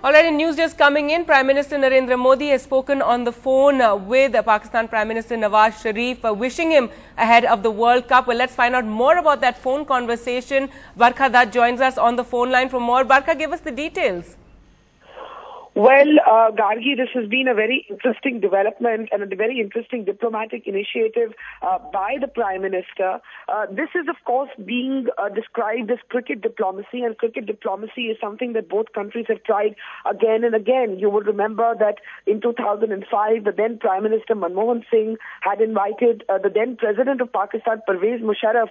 All right, in news just coming in, Prime Minister Narendra Modi has spoken on the phone with Pakistan Prime Minister Nawaz Sharif, wishing him ahead of the World Cup. Well, let's find out more about that phone conversation. Barkha Dutt joins us on the phone line for more. Barkha, give us the details. Well, Gargi, this has been a very interesting development and a very interesting diplomatic initiative by the Prime Minister. This is, of course, being described as cricket diplomacy, and cricket diplomacy is something that both countries have tried again and again. You will remember that in 2005, the then Prime Minister Manmohan Singh had invited the then President of Pakistan, Pervez Musharraf,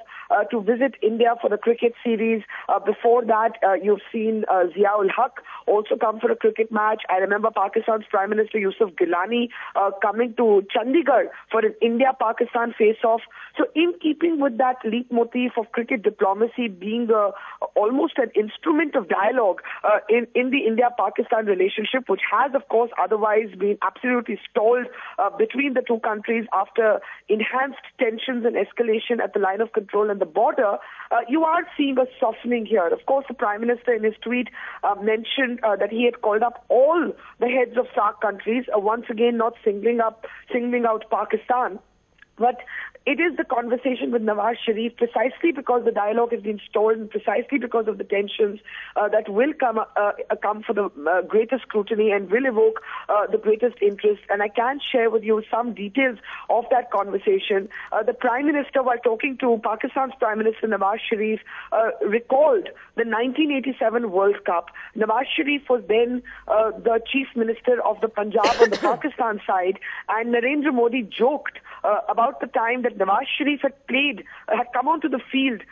to visit India for the cricket series. Before that, you've seen Zia-ul Haq also come for a cricket match. I remember Pakistan's Prime Minister Yusuf Gilani coming to Chandigarh for an India-Pakistan face-off. So in keeping with that leitmotif of cricket diplomacy being almost an instrument of dialogue in the India-Pakistan relationship, which has, of course, otherwise been absolutely stalled between the two countries after enhanced tensions and escalation at the line of control and the border, you are seeing a softening here. Of course, the Prime Minister in his tweet mentioned that he had called up all the heads of SAARC countries, once again not singling out Pakistan. But it is the conversation with Nawaz Sharif, precisely because the dialogue has been stalled and precisely because of the tensions that will come for the greatest scrutiny and will evoke the greatest interest. And I can share with you some details of that conversation. The Prime Minister, while talking to Pakistan's Prime Minister Nawaz Sharif, recalled the 1987 World Cup. Nawaz Sharif was then the Chief Minister of the Punjab on the Pakistan side, and Narendra Modi joked about the time that Nawaz Sharif had come onto the field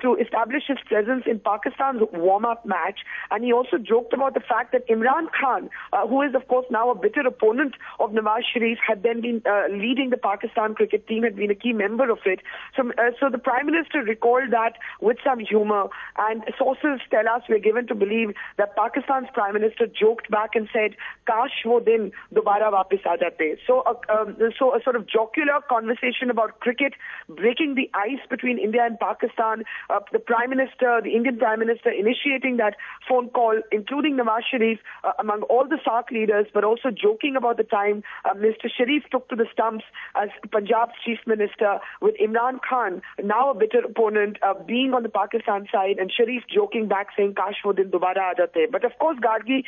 to establish his presence in Pakistan's warm-up match, and he also joked about the fact that Imran Khan, who is of course now a bitter opponent of Nawaz Sharif, had then been leading the Pakistan cricket team, had been a key member of it. So the Prime Minister recalled that with some humor, and sources tell us, we're given to believe, that Pakistan's Prime Minister joked back and said, "Kash wo din dobara wapis aa jate." So a sort of jocular conversation about cricket, breaking the ice between India and Pakistan. The Prime Minister, the Indian Prime Minister, initiating that phone call, including Nawaz Sharif, among all the SAARC leaders, but also joking about the time Mr. Sharif took to the stumps as Punjab's Chief Minister, with Imran Khan, now a bitter opponent, being on the Pakistan side, and Sharif joking back saying, "Kash wo din dobara aa jate." But of course, Gargi,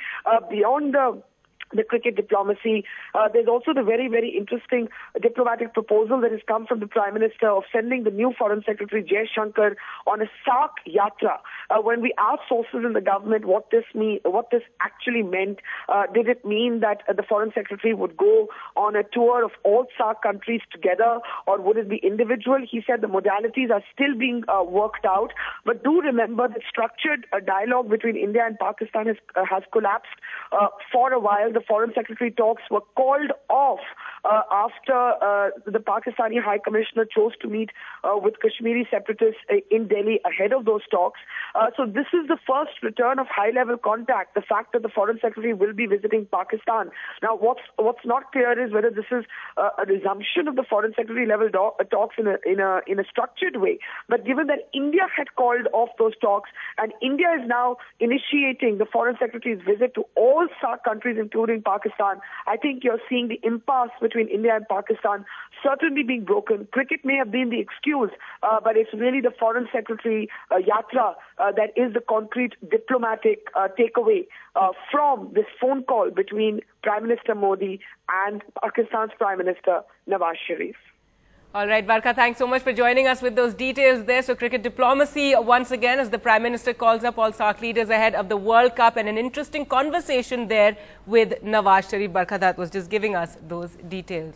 beyond the cricket diplomacy, there's also the very, very interesting diplomatic proposal that has come from the Prime Minister of sending the new Foreign Secretary Jai Shankar on a SAARC yatra. When we asked sources in the government what this actually meant, did it mean that the Foreign Secretary would go on a tour of all SAARC countries together, or would it be individual? He said the modalities are still being worked out, but do remember that structured dialogue between India and Pakistan has collapsed for a while. The Foreign Secretary talks were called off after the Pakistani High Commissioner chose to meet with Kashmiri separatists in Delhi ahead of those talks. So this is the first return of high-level contact, the fact that the Foreign Secretary will be visiting Pakistan. Now, what's not clear is whether this is a resumption of the Foreign Secretary level talks in a structured way. But given that India had called off those talks, and India is now initiating the Foreign Secretary's visit to all SAARC countries, including Pakistan, I think you're seeing the impasse between India and Pakistan certainly being broken. Cricket may have been the excuse, but it's really the Foreign Secretary yatra that is the concrete diplomatic takeaway from this phone call between Prime Minister Modi and Pakistan's Prime Minister Nawaz Sharif. All right, Barkha, thanks so much for joining us with those details there. So cricket diplomacy once again as the Prime Minister calls up all SAARC leaders ahead of the World Cup, and an interesting conversation there with Nawaz Sharif. Barkha Dutt was just giving us those details.